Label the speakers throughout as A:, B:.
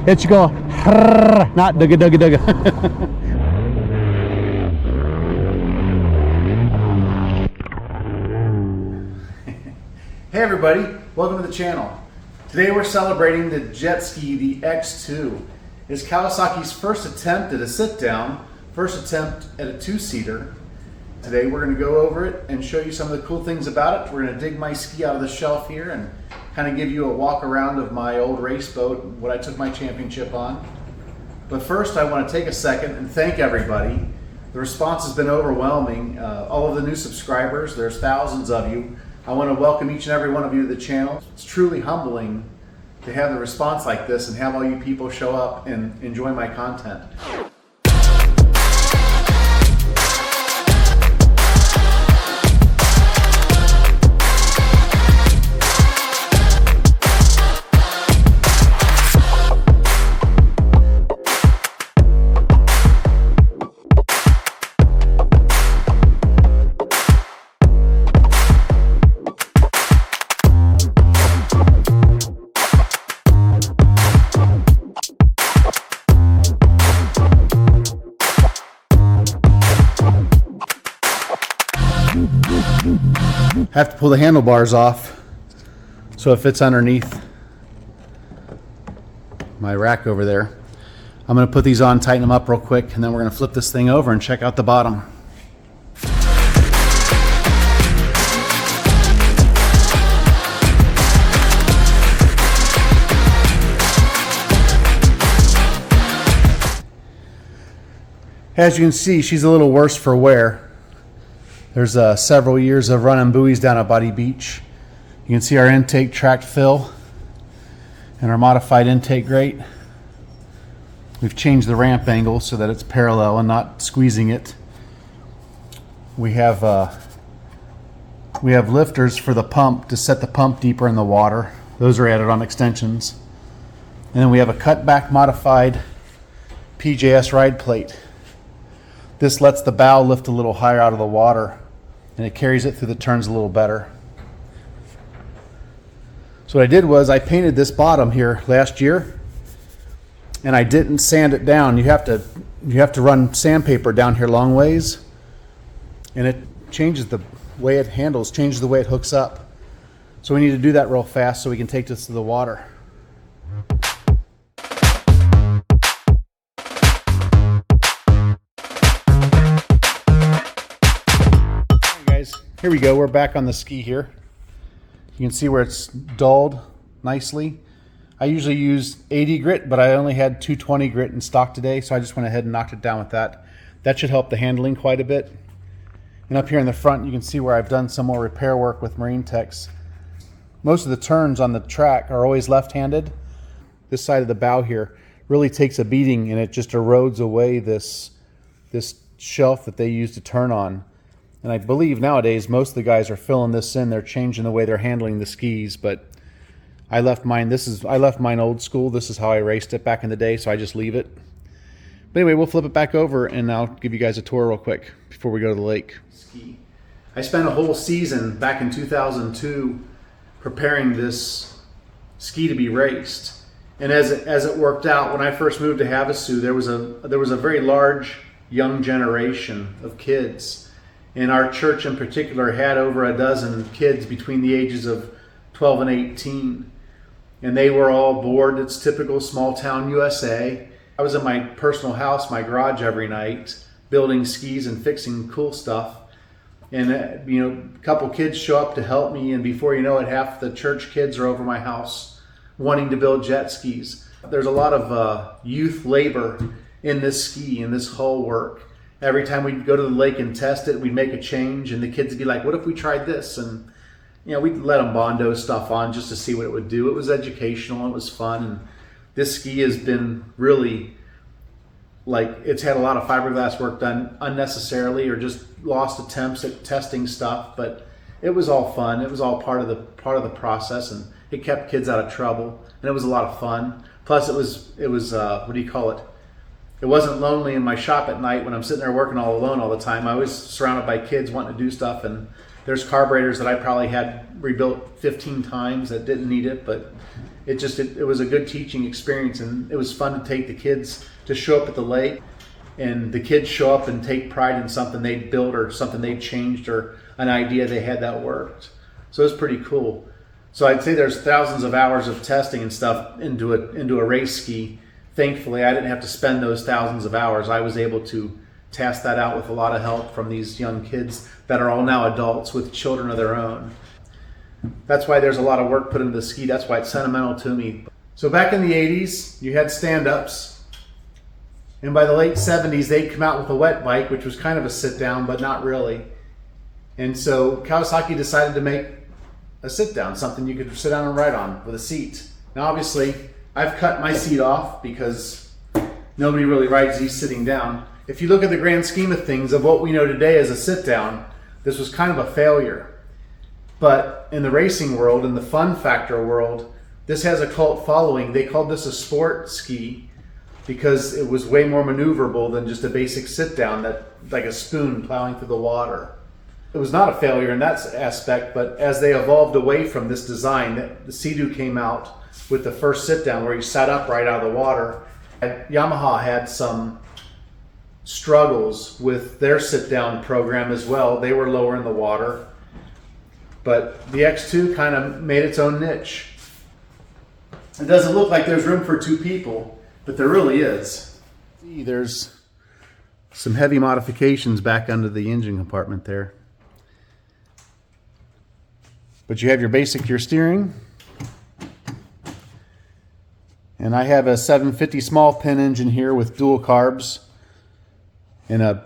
A: It should go, not dugga dugga dugga. Hey everybody, welcome to the channel. Today we're celebrating the jet ski, the X-2. It's Kawasaki's first attempt at a sit-down, first attempt at a two-seater. Today we're going to go over it and show you some of the cool things about it. We're going to dig my ski out of the shelf here and kind of give you a walk around of my old race boat, what I took my championship on. But first I want to take a second and thank everybody. The response has been overwhelming. All of the new subscribers, there's thousands of you. I want to welcome each and every one of you to the channel. It's truly humbling to have the response like this and have all you people show up and enjoy my content. Have to pull the handlebars off so it fits underneath my rack over there. I'm going to put these on, tighten them up real quick, and then we're going to flip this thing over and check out the bottom. As you can see, she's a little worse for wear. There's several years of running buoys down at Buddy Beach. You can see our intake tracked fill and our modified intake grate. We've changed the ramp angle so that it's parallel and not squeezing it. We have lifters for the pump to set the pump deeper in the water. Those are added on extensions. And then we have a cutback modified PJS ride plate. This lets the bow lift a little higher out of the water, and it carries it through the turns a little better. So what I did was I painted this bottom here last year, and I didn't sand it down. You have to run sandpaper down here long ways, and it changes the way it handles, changes the way it hooks up. So we need to do that real fast so we can take this to the water. Here we go, we're back on the ski here. You can see where it's dulled nicely. I usually use 80 grit, but I only had 220 grit in stock today, so I just went ahead and knocked it down with that. That should help the handling quite a bit. And up here in the front, you can see where I've done some more repair work with Marine Techs. Most of the turns on the track are always left-handed. This side of the bow here really takes a beating, and it just erodes away this shelf that they use to turn on. And I believe nowadays most of the guys are filling this in. They're changing the way they're handling the skis, but I left mine old school. This is how I raced it back in the day, so I just leave it. But anyway, we'll flip it back over and I'll give you guys a tour real quick before we go to the lake. Ski. I spent a whole season back in 2002 preparing this ski to be raced. And as it worked out, when I first moved to Havasu, there was a very large young generation of kids. And our church in particular had over a dozen kids between the ages of 12 and 18. And they were all bored. It's typical small town USA. I was in my personal house, my garage every night, building skis and fixing cool stuff. And a couple kids show up to help me, and before you know it, half the church kids are over my house wanting to build jet skis. There's a lot of youth labor in this ski, in this whole work. Every time we'd go to the lake and test it, we'd make a change, and the kids would be like, what if we tried this? And we'd let them Bondo stuff on just to see what it would do. It was educational, it was fun, and this ski has been really, it's had a lot of fiberglass work done unnecessarily or just lost attempts at testing stuff, but it was all fun. It was all part of the process, and it kept kids out of trouble, and it was a lot of fun. Plus it was what do you call it? It wasn't lonely in my shop at night when I'm sitting there working all alone all the time. I was surrounded by kids wanting to do stuff, and There's carburetors that I probably had rebuilt 15 times that didn't need it, but it was a good teaching experience, and it was fun to take the kids to show up at the lake, and the kids show up and take pride in something they'd built or something they'd changed or an idea they had that worked. So it was pretty cool. So I'd say there's thousands of hours of testing and stuff into a race ski. Thankfully, I didn't have to spend those thousands of hours. I was able to test that out with a lot of help from these young kids that are all now adults with children of their own. That's why there's a lot of work put into the ski. That's why it's sentimental to me. So back in the 80s, you had stand-ups. And by the late 70s, they'd come out with a wet bike, which was kind of a sit-down, but not really. And so Kawasaki decided to make a sit-down, something you could sit down and ride on with a seat. Now, obviously, I've cut my seat off because nobody really rides these sitting down. If you look at the grand scheme of things of what we know today as a sit-down, this was kind of a failure. But in the racing world, in the fun factor world, this has a cult following. They called this a sport ski because it was way more maneuverable than just a basic sit-down, that like a spoon plowing through the water. It was not a failure in that aspect, but as they evolved away from this design, the Sea-Doo came out with the first sit-down where you sat up right out of the water. Yamaha had some struggles with their sit-down program as well. They were lower in the water, but the X-2 kind of made its own niche. It doesn't look like there's room for two people, but there really is. See, there's some heavy modifications back under the engine compartment there. But you have your steering. And I have a 750 small pin engine here with dual carbs and a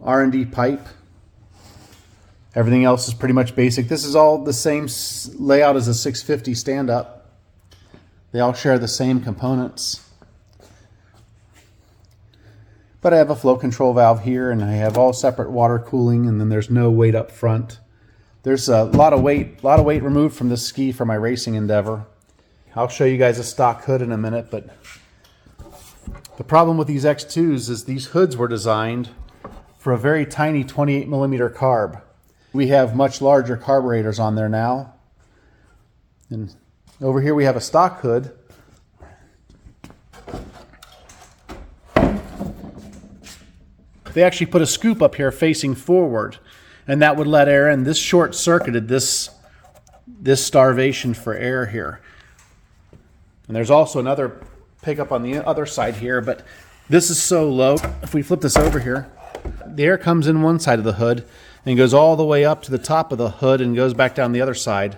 A: R&D pipe. Everything else is pretty much basic. This is all the same layout as a 650 stand-up. They all share the same components. But I have a flow control valve here, and I have all separate water cooling, and then there's no weight up front. There's a lot of weight removed from this ski for my racing endeavor. I'll show you guys a stock hood in a minute, but the problem with these X2s is these hoods were designed for a very tiny 28 millimeter carb. We have much larger carburetors on there now. And over here we have a stock hood. They actually put a scoop up here facing forward, and that would let air in. This short-circuited this starvation for air here. And there's also another pickup on the other side here, but this is so low. If we flip this over here, the air comes in one side of the hood and goes all the way up to the top of the hood and goes back down the other side.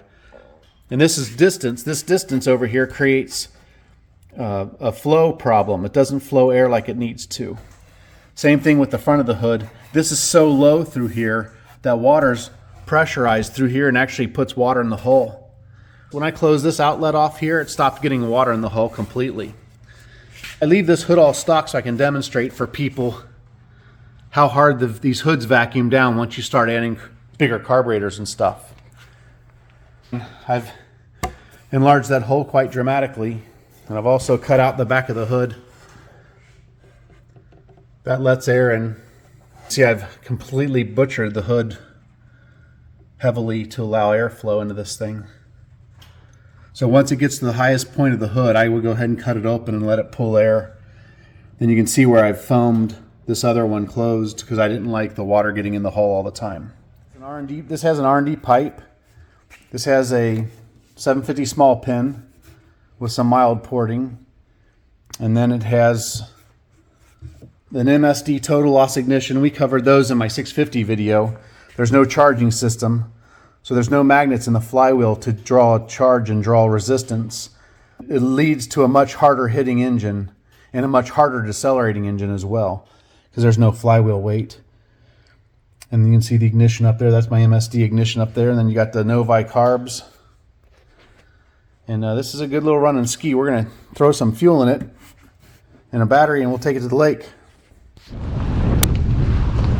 A: And this is distance. This distance over here creates a flow problem. It doesn't flow air like it needs to. Same thing with the front of the hood. This is so low through here that water's pressurized through here and actually puts water in the hull. When I close this outlet off here, it stopped getting water in the hull completely. I leave this hood all stock so I can demonstrate for people how hard these hoods vacuum down once you start adding bigger carburetors and stuff. I've enlarged that hole quite dramatically, and I've also cut out the back of the hood. That lets air in. See, I've completely butchered the hood heavily to allow airflow into this thing. So once it gets to the highest point of the hood, I would go ahead and cut it open and let it pull air. Then you can see where I've foamed this other one closed because I didn't like the water getting in the hull all the time. This has an R&D pipe. This has a 750 small pin with some mild porting. And then it has an MSD total loss ignition. We covered those in my 650 video. There's no charging system, so there's no magnets in the flywheel to draw a charge and draw resistance. It leads to a much harder hitting engine and a much harder decelerating engine as well because there's no flywheel weight. And you can see the ignition up there. That's my MSD ignition up there. And then you got the Novi carbs. And this is a good little running ski. We're going to throw some fuel in it and a battery, and we'll take it to the lake.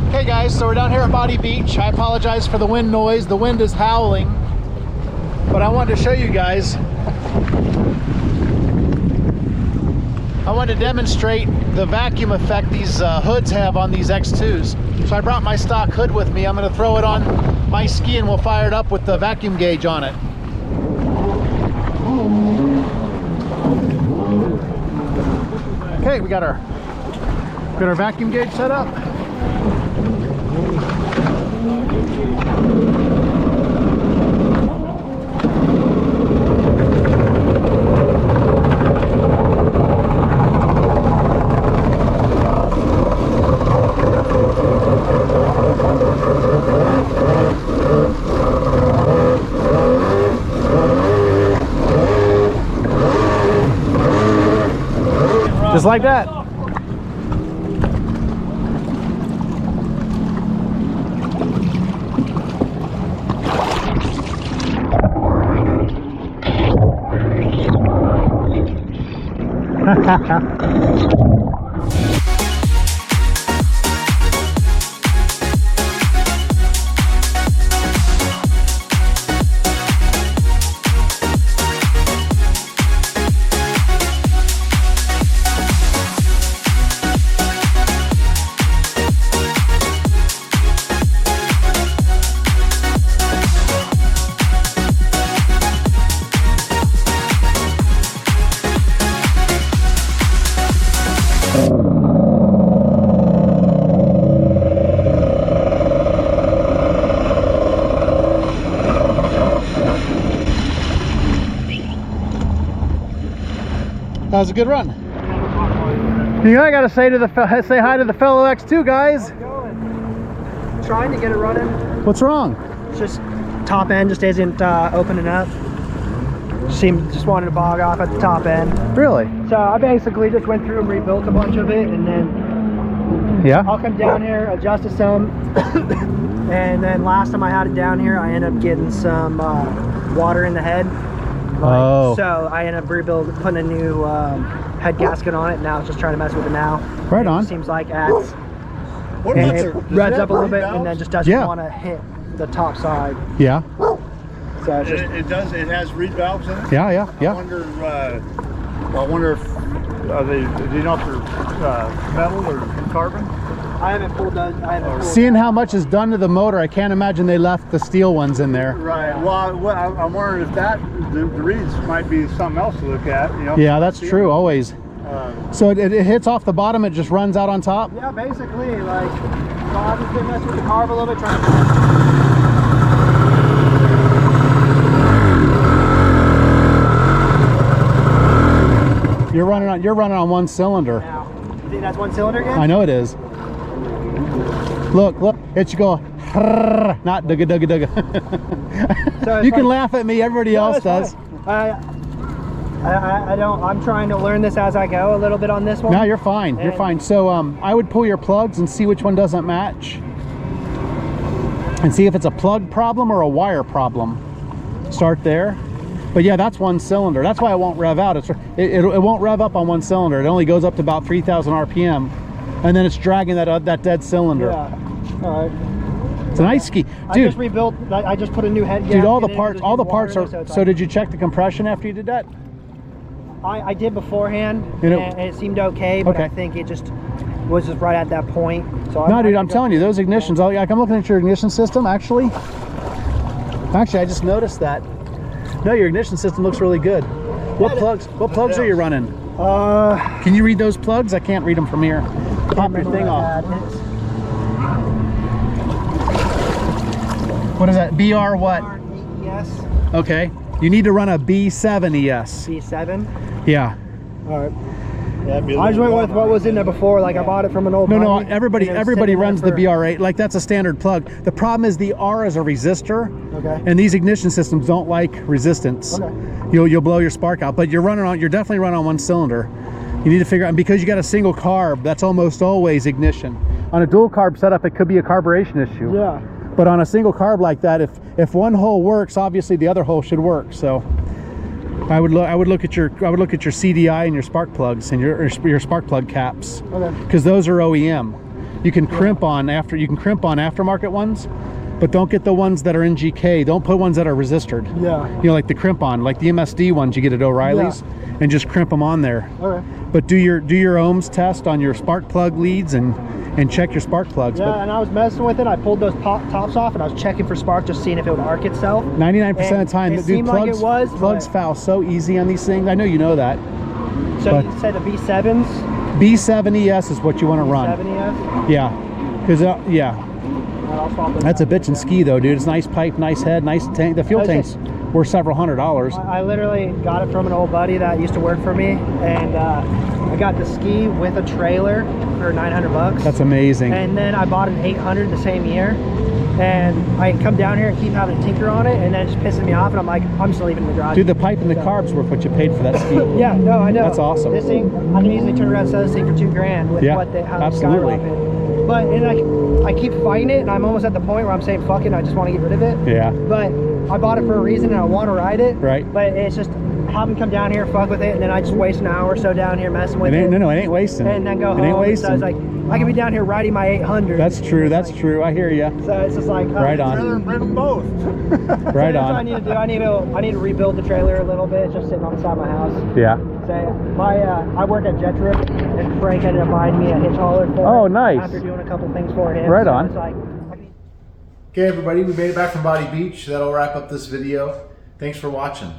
A: Okay guys, so we're down here at Body Beach. I apologize for the wind noise. The wind is howling, but I wanted to show you guys. I wanted to demonstrate the vacuum effect these hoods have on these X2s. So I brought my stock hood with me. I'm going to throw it on my ski and we'll fire it up with the vacuum gauge on it. Okay, we got our vacuum gauge set up. Just like that. That was a good run. You know, I gotta say hi to the fellow X2 guys.
B: Trying to get it running.
A: What's wrong?
B: It's just top end just isn't opening up. Just wanted to bog off at the top end.
A: Really?
B: So I basically just went through and rebuilt a bunch of it, and then I'll come down here, adjust it some, and then last time I had it down here, I ended up getting some water in the head. So I ended up putting a new head gasket on it. Now it's just trying to mess with it now.
A: Right on.
B: It seems like it revs up a little bit and then just doesn't want to hit the top side.
A: Yeah.
B: So it's just,
C: it has reed valves in it?
A: Yeah.
C: I wonder if do you know if they're metal or carbon?
B: I haven't pulled those.
A: Seeing how much is done to the motor, I can't imagine they left the steel ones in there.
C: Right. Well, I'm wondering if the reeds might be something else to look at. You know.
A: Yeah, that's true. Always. So it hits off the bottom. It just runs out on top.
B: Yeah, basically, like, so I've just been messing with the carb a little bit, trying to.
A: You're running on one cylinder.
B: Now, you think that's one cylinder again?
A: I know it is. Look, it should go, not dugga dugga dugga. So you can laugh at me, everybody else does.
B: I'm trying to learn this as I go a little bit on this one.
A: No, you're fine. You're fine. So I would pull your plugs and see which one doesn't match. And see if it's a plug problem or a wire problem. Start there. But yeah, that's one cylinder. That's why it won't rev out. It won't rev up on one cylinder. It only goes up to about 3,000 RPM. And then it's dragging that dead cylinder.
B: Yeah. All right.
A: It's a nice ski, dude.
B: I just rebuilt. I just put a new head gasket.
A: Dude, all the parts are. So did you check the compression after you did that?
B: I did beforehand, and it seemed okay, but I think it just was just right at that point. So
A: no, dude, I'm telling you, those ignitions. Like, I'm looking at your ignition system. Actually, I just noticed that. No, your ignition system looks really good. What plugs are you running? Can you read those plugs? I can't read them from here. Pop your thing off. What is that? BR what?
B: ES.
A: Okay. You need to run a B7 ES.
B: B7?
A: Yeah.
B: All right. Yeah, I just went with what was in there before. Like I bought it from an old.
A: No. Everybody runs the BR8. Like that's a standard plug. The problem is the R is a resistor. Okay. And these ignition systems don't like resistance. Okay. You'll blow your spark out. But you're definitely running on one cylinder. You need to figure out, because you got a single carb, that's almost always ignition. On a dual carb setup, it could be a carburation issue.
B: Yeah.
A: But on a single carb like that, if one hole works, obviously the other hole should work. So I would look at your CDI and your spark plugs and your spark plug caps. Okay. Because those are OEM. You can crimp on aftermarket ones, but don't get the ones that are in GK. Don't put ones that are resistored. Yeah. You know, like the crimp on, like the MSD ones you get at O'Reilly's, and just crimp them on there. Okay. But do your ohms test on your spark plug leads and and check your spark plugs.
B: Yeah, and I was messing with it. I pulled those tops off and I was checking for spark, just seeing if it would arc itself.
A: 99% of the time,
B: it
A: dude,
B: seemed like it was,
A: plugs foul so easy on these things. I know you know that.
B: So you said the B7s?
A: B7ES is what you want to run.
B: B7ES?
A: Yeah, because that's a bitchin' ski though, dude. It's nice pipe, nice head, nice tank. The fuel tanks were several $100s.
B: I literally got it from an old buddy that used to work for me, and I got the ski with a trailer for 900 bucks.
A: That's amazing.
B: And then I bought an 800 the same year, and I come down here and keep having to tinker on it, and then it just pisses me off, and I'm like, I'm just leaving it in the garage.
A: Dude, the pipe and the carbs were what you paid for that ski.
B: Yeah, no, I know.
A: That's awesome.
B: This thing, I can easily turn around and sell this thing for $2,000 with how they skyrocket. But and I keep fighting it, and I'm almost at the point where I'm saying fuck it, and I just want to get rid of it.
A: Yeah.
B: But I bought it for a reason, and I want to ride it.
A: Right.
B: But it's just have them come down here, fuck with it, and then I just waste an hour or so down here messing with it.
A: No, it ain't wasting.
B: And then go home.
A: It ain't wasting.
B: So I was like, I could be down here riding my 800.
A: That's true. That's true. I hear you.
B: So it's just like
A: right on.
C: Rather than bring them both.
A: Right
B: on.
A: on.
B: What I need to do. I need to rebuild the trailer a little bit. It's just sitting on the side of my house.
A: Yeah.
B: So I work at Jet Trip, and Frank ended up buying me a hitch hauler for
A: Oh,
B: it
A: nice.
B: after doing a couple things for him.
A: Right
B: so
A: on.
B: It's like,
A: Okay, everybody, we made it back from Body Beach. That'll wrap up this video. Thanks for watching.